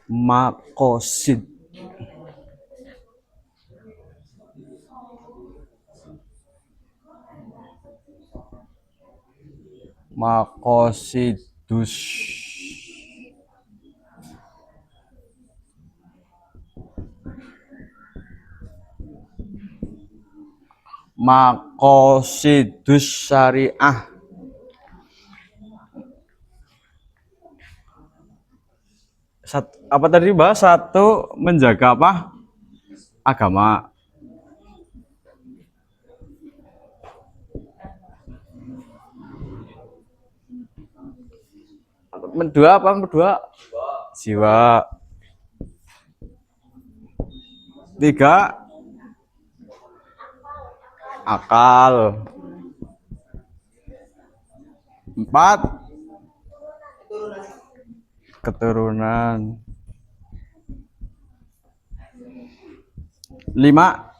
Makosid. Makosidus. Makosidus syariah. Apa tadi bahas? Satu, menjaga apa? Agama. Dua apa? Dua. Jiwa. Tiga, akal. Empat, keturunan. Lima,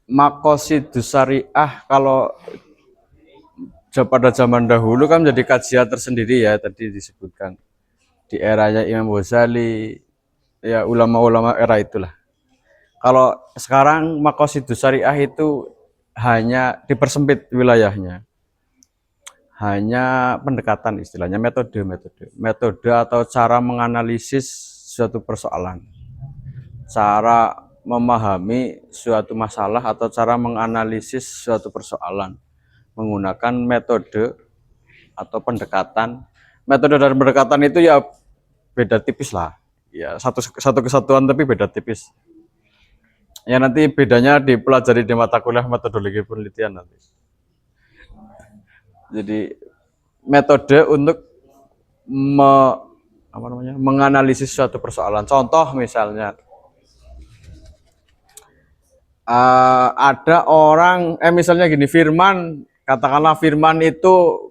makosidus syariah. Kalau pada zaman dahulu kan menjadi kajian tersendiri ya, tadi disebutkan di eranya Imam Ghazali, ya ulama-ulama era itulah. Kalau sekarang makosidus syariah itu hanya dipersempit wilayahnya, hanya pendekatan, istilahnya metode atau cara menganalisis suatu persoalan, cara memahami suatu masalah atau cara menganalisis suatu persoalan menggunakan metode atau pendekatan. Metode dan pendekatan itu ya beda tipis lah, ya satu kesatuan tapi beda tipis. Ya nanti bedanya dipelajari di mata kuliah metodologi penelitian nanti. Jadi metode untuk menganalisis suatu persoalan. Contoh misalnya ada orang, misalnya gini, katakanlah Firman itu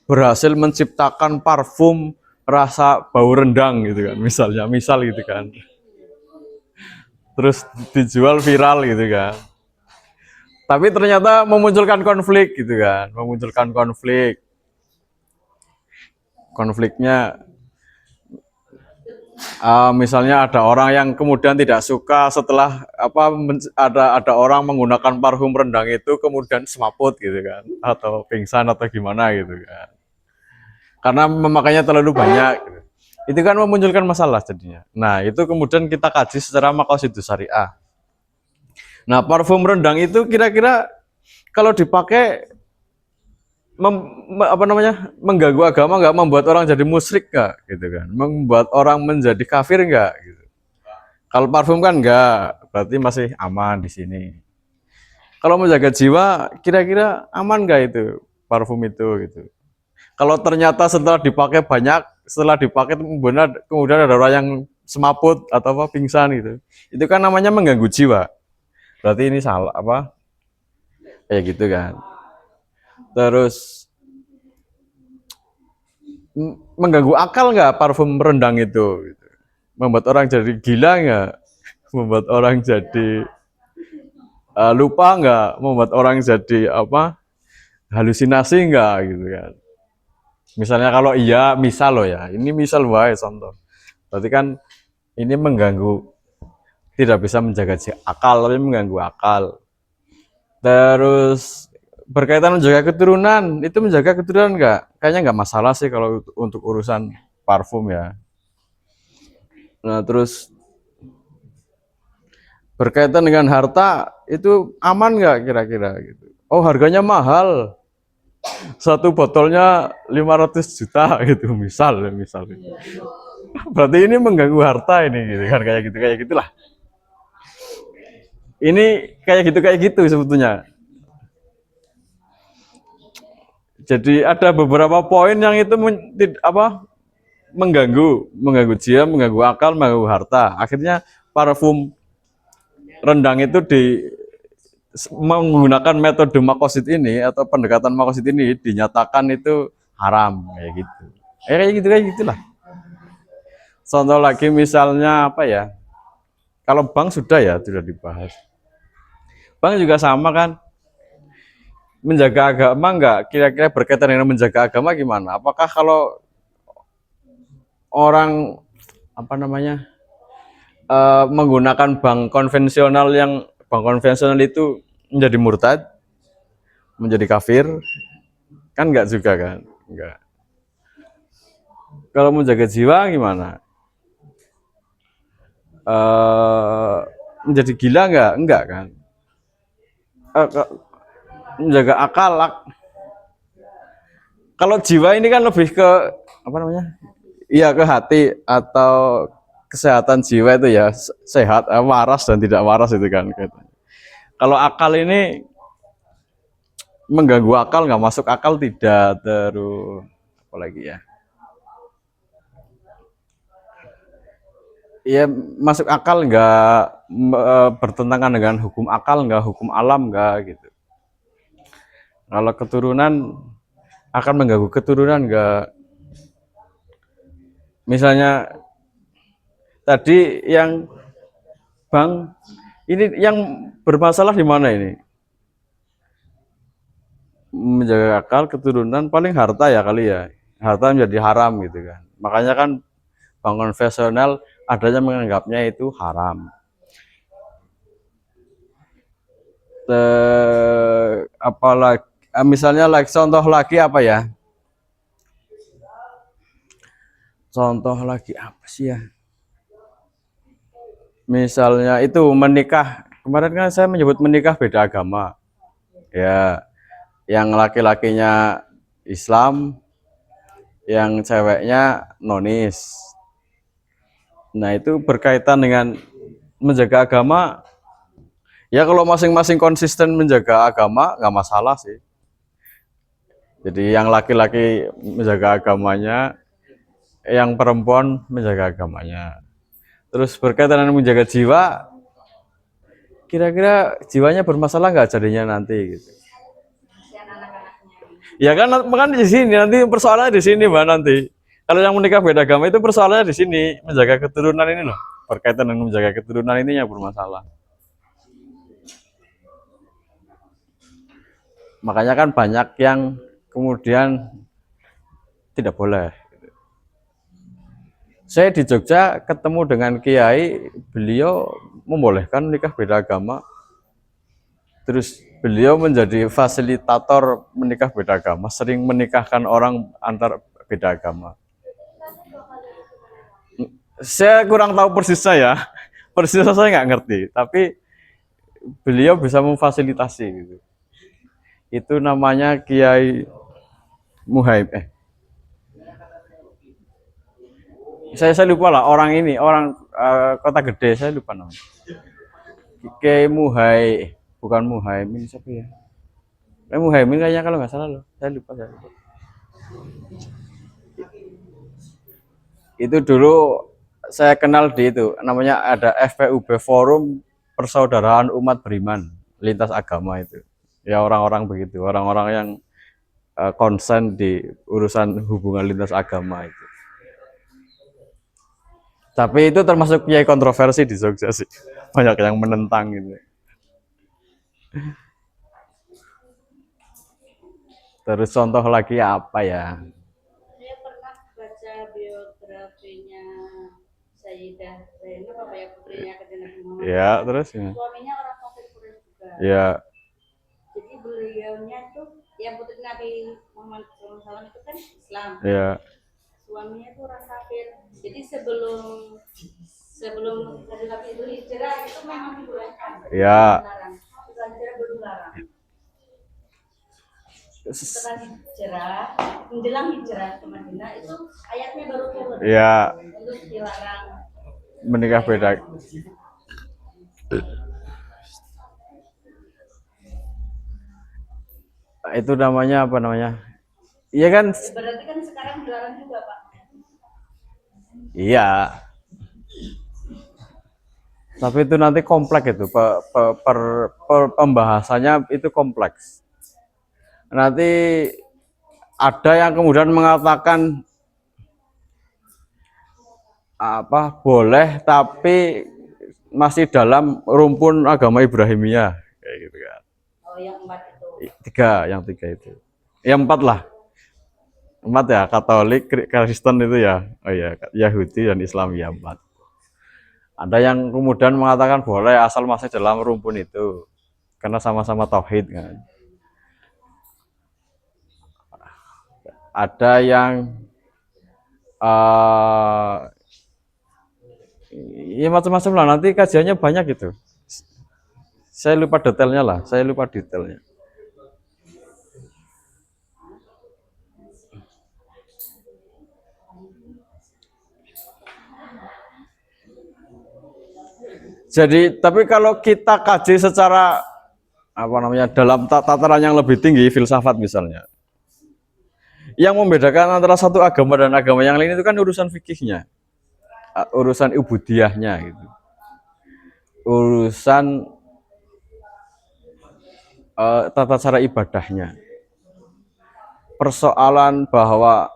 berhasil menciptakan parfum rasa bau rendang gitu kan, misal gitu kan, terus dijual viral gitu kan, tapi ternyata memunculkan konflik gitu kan, konfliknya misalnya ada orang yang kemudian tidak suka setelah ada orang menggunakan parfum rendang itu kemudian semaput gitu kan, atau pingsan atau gimana gitu kan, karena memakainya terlalu banyak gitu. Itu kan memunculkan masalah jadinya. Nah itu kemudian kita kaji secara makosidus syariah. Nah parfum rendang itu kira-kira kalau dipakai mengganggu agama nggak, membuat orang jadi musyrik nggak gitu kan, membuat orang menjadi kafir nggak gitu. Kalau parfum kan nggak, berarti masih aman di sini. Kalau menjaga jiwa, kira-kira aman nggak itu parfum itu gitu. Kalau ternyata setelah dipakai banyak, kemudian ada orang yang semaput atau pingsan gitu, itu kan namanya mengganggu jiwa. Berarti ini salah kayak gitu kan. Terus mengganggu akal nggak parfum rendang itu? Membuat orang jadi gila nggak? Membuat orang jadi lupa nggak? Membuat orang jadi halusinasi nggak gitu kan? Misalnya kalau iya, misal loh ya, ini misal wae contoh. Berarti kan ini mengganggu, tidak bisa menjaga akal, tapi mengganggu akal. Terus berkaitan menjaga keturunan, itu menjaga keturunan nggak? Kayaknya nggak masalah sih kalau untuk urusan parfum ya. Nah terus berkaitan dengan harta, itu aman nggak kira-kira gitu? Oh harganya mahal, satu botolnya 500 juta gitu misal. Berarti ini mengganggu harta ini gitu kan, kayak gitulah. Ini kayak gitu sebetulnya. Jadi ada beberapa poin yang itu mengganggu jiwa, mengganggu akal, mengganggu harta. Akhirnya parfum rendang itu menggunakan metode makosid ini atau pendekatan makosid ini dinyatakan itu haram kayak gitu. Kayak gitulah. Contoh lagi misalnya apa ya? Kalau bank sudah dibahas. Bank juga sama kan. menjaga agama enggak? Kira-kira berkaitan dengan menjaga agama gimana? Apakah kalau orang apa namanya menggunakan bank konvensional itu menjadi murtad, menjadi kafir? Kan enggak juga kan? Enggak. Kalau menjaga jiwa gimana? Menjadi gila enggak? Enggak kan? Menjaga akal. Kalau jiwa ini kan lebih ke apa namanya? Iya, ke hati atau kesehatan jiwa itu ya, sehat, waras dan tidak waras itu kan. Kalau akal ini mengganggu akal, nggak masuk akal tidak, terus apa lagi ya? Ya masuk akal nggak, bertentangan dengan hukum akal nggak, hukum alam nggak gitu. Kalau keturunan akan mengganggu keturunan nggak? Misalnya tadi yang bang ini yang bermasalah di mana ini? Menjaga akal keturunan paling harta ya kali ya, harta menjadi haram gitu kan. Makanya kan bank konvensional adanya menganggapnya itu haram. Apalagi misalnya contoh lagi apa ya, contoh lagi apa sih ya, misalnya itu menikah, kemarin kan saya menyebut menikah beda agama ya, yang laki-lakinya Islam, yang ceweknya nonis. Nah itu berkaitan dengan menjaga agama. Ya kalau masing-masing konsisten menjaga agama nggak masalah sih. Jadi yang laki-laki menjaga agamanya, yang perempuan menjaga agamanya. Terus berkaitan dengan menjaga jiwa, kira-kira jiwanya bermasalah nggak jadinya nanti gitu. Ya kan, makanya di sini nanti persoalannya di sini mbak nanti. Kalau yang menikah beda agama itu persoalannya di sini, menjaga keturunan ini loh. Berkaitan dengan menjaga keturunan ini yang bermasalah. Makanya kan banyak yang kemudian tidak boleh. Saya di Jogja ketemu dengan kiai, beliau membolehkan nikah beda agama. Terus beliau menjadi fasilitator menikah beda agama, sering menikahkan orang antar beda agama. Saya kurang tahu persisnya ya, persisnya saya nggak ngerti, tapi beliau bisa memfasilitasi gitu. Itu namanya Kiai Muhaib. Saya lupa lah orang ini, orang Kota Gede, saya lupa namanya. Kiai Muhai, bukan Muhaimin, siapa ya? Muhaimin kayaknya kalau nggak salah loh, saya lupa. Itu dulu saya kenal di itu, namanya ada FPUB, Forum Persaudaraan Umat Beriman Lintas Agama itu. Ya orang-orang begitu, orang-orang yang konsen di urusan hubungan lintas agama itu. Tapi itu termasuk kiai kontroversi di Jogja sih. Banyak yang menentang gitu. Terus contoh lagi apa ya? Saya pernah baca biografinya Sayyidah Zainab, apa ya, putrinya Kanjeng Nabi Muhammad. Ya, terus ya. Suaminya orang kafir Quraisy juga. Ya. Jadi beliaunya tuh, yang putri Nabi Muhammad SAW itu kan Islam. Ya. Suaminya tuh orang kafir. Jadi sebelum Kanjeng Nabi itu hijrah itu memang dibolehkan. Ya. Setelah hijrah belum larang. Setelah hijrah, menjelang hijrah ke Madinah itu ayatnya baru turun. Ya. Untuk dilarang Menikah beda. Itu namanya apa namanya? Iya kan? Berarti kan sekarang dilarang juga, Pak. Iya. Tapi itu nanti kompleks itu, pembahasannya itu kompleks. Nanti ada yang kemudian mengatakan apa boleh tapi masih dalam rumpun agama Ibrahimiyah kayak gitu kan. Oh, yang 4 itu. Tiga, yang tiga itu. Ya empat lah. Empat ya, Katolik, Kristen itu ya. Oh ya, Yahudi dan Islam ya empat. Ada yang kemudian mengatakan boleh asal masih dalam rumpun itu. Karena sama-sama tauhid kan. Ada yang ya macam-macam lah, nanti kajiannya banyak gitu. Saya lupa detailnya lah, saya lupa detailnya. Jadi, tapi kalau kita kaji secara apa namanya dalam tataran yang lebih tinggi, filsafat misalnya, yang membedakan antara satu agama dan agama yang lain itu kan urusan fikihnya, urusan ubudiyahnya gitu, urusan tata cara ibadahnya, persoalan bahwa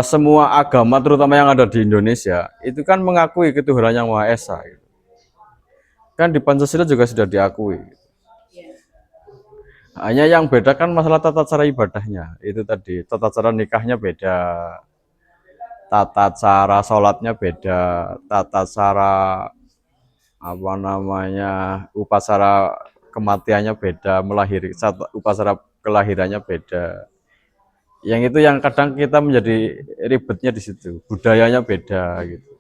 semua agama terutama yang ada di Indonesia itu kan mengakui ketuhanan yang Maha Esa gitu. Kan di Pancasila juga sudah diakui. Hanya yang beda kan masalah tata cara ibadahnya. Itu tadi, tata cara nikahnya beda, tata cara sholatnya beda, tata cara apa namanya upacara kematiannya beda, upacara kelahirannya beda. Yang itu yang kadang kita menjadi ribetnya di situ, budayanya beda gitu.